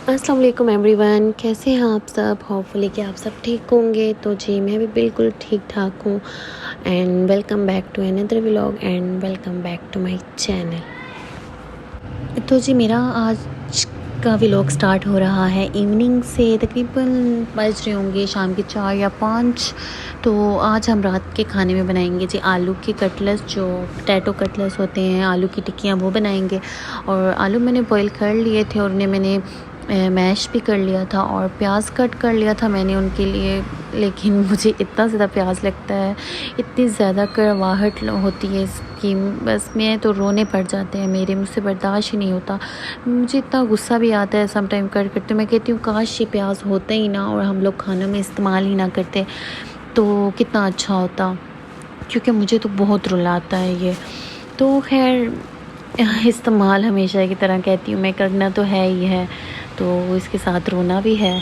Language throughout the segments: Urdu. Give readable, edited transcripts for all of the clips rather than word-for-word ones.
السلام علیکم ایوری ون، کیسے ہیں آپ سب؟ ہوپ فلی کہ آپ سب ٹھیک ہوں گے. تو جی میں بھی بالکل ٹھیک ٹھاک ہوں. And welcome back to another vlog and welcome back to my channel. تو جی میرا آج کا ولاگ سٹارٹ ہو رہا ہے ایوننگ سے. تقریباً بج رہے ہوں گے شام کے 4 یا 5. تو آج ہم رات کے کھانے میں بنائیں گے جی آلو کے کٹلس، جو پوٹیٹو کٹلس ہوتے ہیں، آلو کی ٹکیاں وہ بنائیں گے. اور آلو میں نے بوائل کر لیے تھے اور انہیں میں نے میش بھی کر لیا تھا اور پیاز کٹ کر لیا تھا میں نے ان کے لیے. لیکن مجھے اتنا زیادہ پیاز لگتا ہے، اتنی زیادہ کڑواہٹ ہوتی ہے اس کی، بس میں تو رونے پڑ جاتے ہیں میرے، مجھ سے برداشت ہی نہیں ہوتا. مجھے اتنا غصہ بھی آتا ہے سم ٹائم کرتے. میں کہتی ہوں کاش یہ پیاز ہوتا ہی نہ اور ہم لوگ کھانوں میں استعمال ہی نہ کرتے تو کتنا اچھا ہوتا، کیونکہ مجھے تو بہت رلاتا ہے یہ. تو خیر استعمال ہمیشہ کی طرح کہتی ہوں میں، کرنا تو ہے ہی ہے، تو اس کے ساتھ رونا بھی ہے.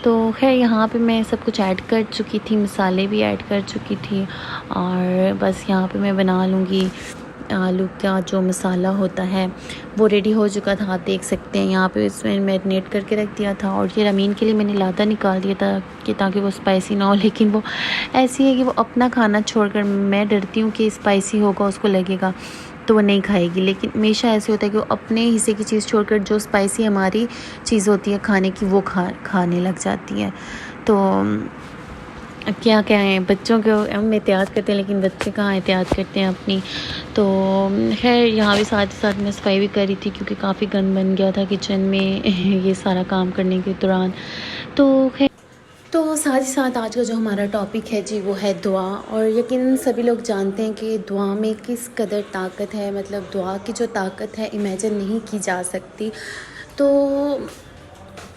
تو خیر یہاں پہ میں سب کچھ ایڈ کر چکی تھی، مسالے بھی ایڈ کر چکی تھی، اور بس یہاں پہ میں بنا لوں گی آلو کا جو مسالہ ہوتا ہے وہ ریڈی ہو چکا تھا. آپ دیکھ سکتے ہیں یہاں پہ اس میں میرینیٹ کر کے رکھ دیا تھا. اور یہ رمین کے لیے میں نے لادہ نکال دیا تھا کہ تاکہ وہ اسپائسی نہ ہو، لیکن وہ ایسی ہے کہ وہ اپنا کھانا چھوڑ کر، میں ڈرتی ہوں کہ اسپائسی ہوگا اس کو لگے گا تو وہ نہیں کھائے گی. لیکن ہمیشہ ایسے ہوتا ہے کہ وہ اپنے حصے کی چیز چھوڑ کر جو اسپائسی ہماری چیز ہوتی ہے کھانے کی وہ کھانے لگ جاتی ہے. تو کیا کہیں، بچوں کو ہم احتیاط کرتے ہیں لیکن بچے کہاں احتیاط کرتے ہیں اپنی. تو خیر یہاں بھی ساتھ ہی ساتھ میں صفائی بھی کر رہی تھی کیونکہ کافی گند بن گیا تھا کچن میں یہ سارا کام کرنے کے دوران. تو خیر تو ساتھ ہی ساتھ آج کا جو ہمارا ٹاپک ہے جی وہ ہے دعا. اور یقیناً سبھی لوگ جانتے ہیں کہ دعا میں کس قدر طاقت ہے، مطلب دعا کی جو طاقت ہے امیجن نہیں کی جا سکتی. تو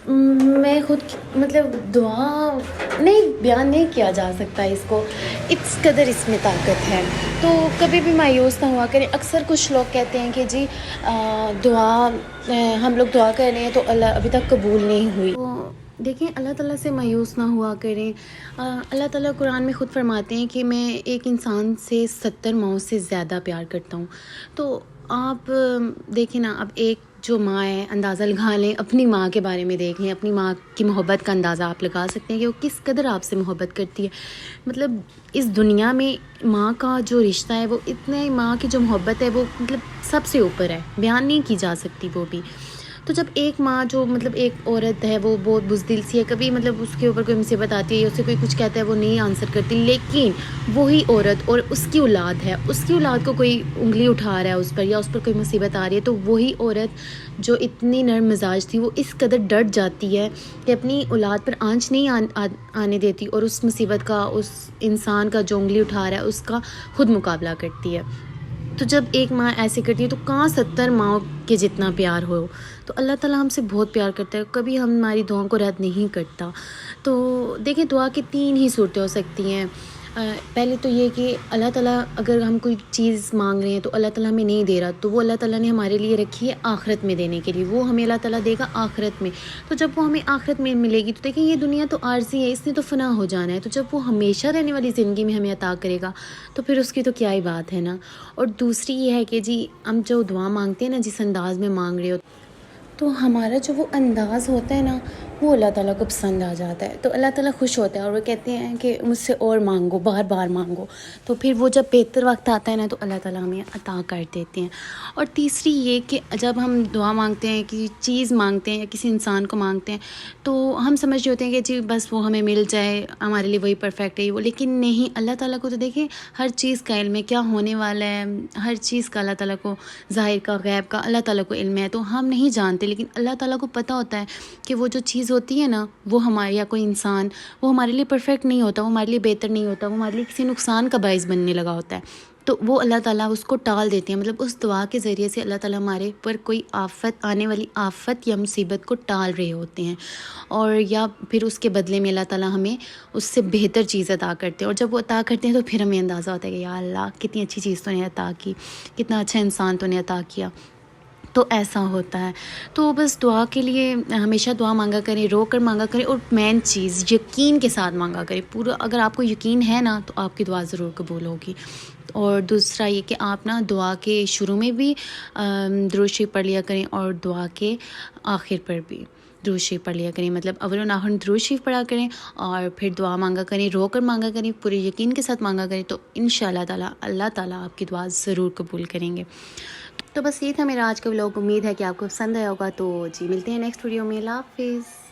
میں خود مطلب دعا نہیں بیان نہیں کیا جا سکتا اس کو، اس قدر اس میں طاقت ہے. تو کبھی بھی مایوس نہ ہوا کریں. اکثر کچھ لوگ کہتے ہیں کہ جی دعا ہم لوگ دعا کر رہے ہیں تو اللہ ابھی تک قبول نہیں ہوئی. تو دیکھیں اللہ تعالیٰ سے مایوس نہ ہوا کریں. اللہ تعالیٰ قرآن میں خود فرماتے ہیں کہ میں ایک انسان سے 70 ماؤں سے زیادہ پیار کرتا ہوں. تو آپ دیکھیں نا، اب ایک جو ماں ہے، اندازہ لگا لیں، اپنی ماں کے بارے میں دیکھ لیں، اپنی ماں کی محبت کا اندازہ آپ لگا سکتے ہیں کہ وہ کس قدر آپ سے محبت کرتی ہے. مطلب اس دنیا میں ماں کا جو رشتہ ہے وہ اتنے، ماں کی جو محبت ہے وہ مطلب سب سے اوپر ہے، بیان نہیں کی جا سکتی وہ بھی. تو جب ایک ماں جو مطلب ایک عورت ہے وہ بہت بزدل سی ہے، کبھی مطلب اس کے اوپر کوئی مصیبت آتی ہے یا اسے کوئی کچھ کہتا ہے وہ نہیں آنسر کرتی، لیکن وہی عورت اور اس کی اولاد ہے، اس کی اولاد کو کوئی انگلی اٹھا رہا ہے اس پر یا اس پر کوئی مصیبت آ رہی ہے، تو وہی عورت جو اتنی نرم مزاج تھی وہ اس قدر ڈٹ جاتی ہے کہ اپنی اولاد پر آنچ نہیں آنے دیتی اور اس مصیبت کا، اس انسان کا جو انگلی اٹھا رہا ہے اس کا خود مقابلہ کرتی ہے. تو جب ایک ماں ایسے کرتی ہے تو کہاں 70 ماؤں کے جتنا پیار ہو. تو اللہ تعالیٰ ہم سے بہت پیار کرتا ہے، کبھی ہماری دعاؤں کو رد نہیں کرتا. تو دیکھیں دعا کی 3 ہی صورتیں ہو سکتی ہیں. پہلے تو یہ کہ اللہ تعالیٰ اگر ہم کوئی چیز مانگ رہے ہیں تو اللہ تعالیٰ ہمیں نہیں دے رہا، تو وہ اللہ تعالیٰ نے ہمارے لیے رکھی ہے آخرت میں دینے کے لیے، وہ ہمیں اللہ تعالیٰ دے گا آخرت میں. تو جب وہ ہمیں آخرت میں ملے گی تو دیکھیں یہ دنیا تو عارضی ہے، اس نے تو فنا ہو جانا ہے. تو جب وہ ہمیشہ رہنے والی زندگی میں ہمیں عطا کرے گا تو پھر اس کی تو کیا ہی بات ہے نا. اور دوسری یہ ہے کہ جی ہم جو دعا مانگتے ہیں نا، جس انداز میں مانگ رہے ہو، تو ہمارا جو وہ انداز ہوتا ہے نا وہ اللہ تعالیٰ کو پسند آ جاتا ہے. تو اللہ تعالیٰ خوش ہوتا ہے اور وہ کہتے ہیں کہ مجھ سے اور مانگو، بار بار مانگو. تو پھر وہ جب بہتر وقت آتا ہے نا تو اللہ تعالیٰ ہمیں عطا کر دیتے ہیں. اور تیسری یہ کہ جب ہم دعا مانگتے ہیں، کسی چیز مانگتے ہیں یا کسی انسان کو مانگتے ہیں، تو ہم سمجھ رہے ہوتے ہیں کہ جی بس وہ ہمیں مل جائے، ہمارے لیے وہی پرفیکٹ ہے وہ. لیکن نہیں، اللہ تعالیٰ کو تو دیکھیں ہر چیز کا علم ہے، کیا ہونے والا ہے ہر چیز کا اللہ تعالیٰ کو، ظاہر کا غیب کا اللہ تعالیٰ کو علم ہے. تو ہم نہیں جانتے لیکن اللہ تعالیٰ کو پتہ ہوتا ہے کہ وہ جو چیز ہوتی ہے نا وہ ہمارے، یا کوئی انسان، وہ ہمارے لیے پرفیکٹ نہیں ہوتا، وہ ہمارے لیے بہتر نہیں ہوتا، وہ ہمارے لیے کسی نقصان کا باعث بننے لگا ہوتا ہے. تو وہ اللہ تعالیٰ اس کو ٹال دیتے ہیں، مطلب اس دعا کے ذریعے سے اللہ تعالیٰ ہمارے پر کوئی آفت، آنے والی آفت یا مصیبت کو ٹال رہے ہوتے ہیں. اور یا پھر اس کے بدلے میں اللہ تعالیٰ ہمیں اس سے بہتر چیز عطا کرتے ہیں. اور جب وہ عطا کرتے ہیں تو پھر ہمیں اندازہ ہوتا ہے کہ یا اللہ کتنی اچھی چیز تو نے عطا کی، کتنا اچھا انسان تو نے عطا کیا. تو ایسا ہوتا ہے. تو بس دعا کے لیے ہمیشہ دعا مانگا کریں، رو کر مانگا کریں، اور مین چیز یقین کے ساتھ مانگا کریں. پورا اگر آپ کو یقین ہے نا تو آپ کی دعا ضرور قبول ہوگی. اور دوسرا یہ کہ آپ نا دعا کے شروع میں بھی درود شریف پڑھ لیا کریں اور دعا کے آخر پر بھی. درود شریف پڑھ لیا کریں, مطلب اول و آخر درود شریف پڑھا کریں اور پھر دعا مانگا کریں, رو کر مانگا کریں, پورے یقین کے ساتھ مانگا کریں, تو انشاءاللہ تعالیٰ اللہ تعالیٰ آپ کی دعا ضرور قبول کریں گے. تو بس یہ تھا میرا آج کا ولاگ. امید ہے کہ آپ کو پسند آیا ہوگا. تو جی ملتے ہیں نیکسٹ ویڈیو میں. اللہ حافظ.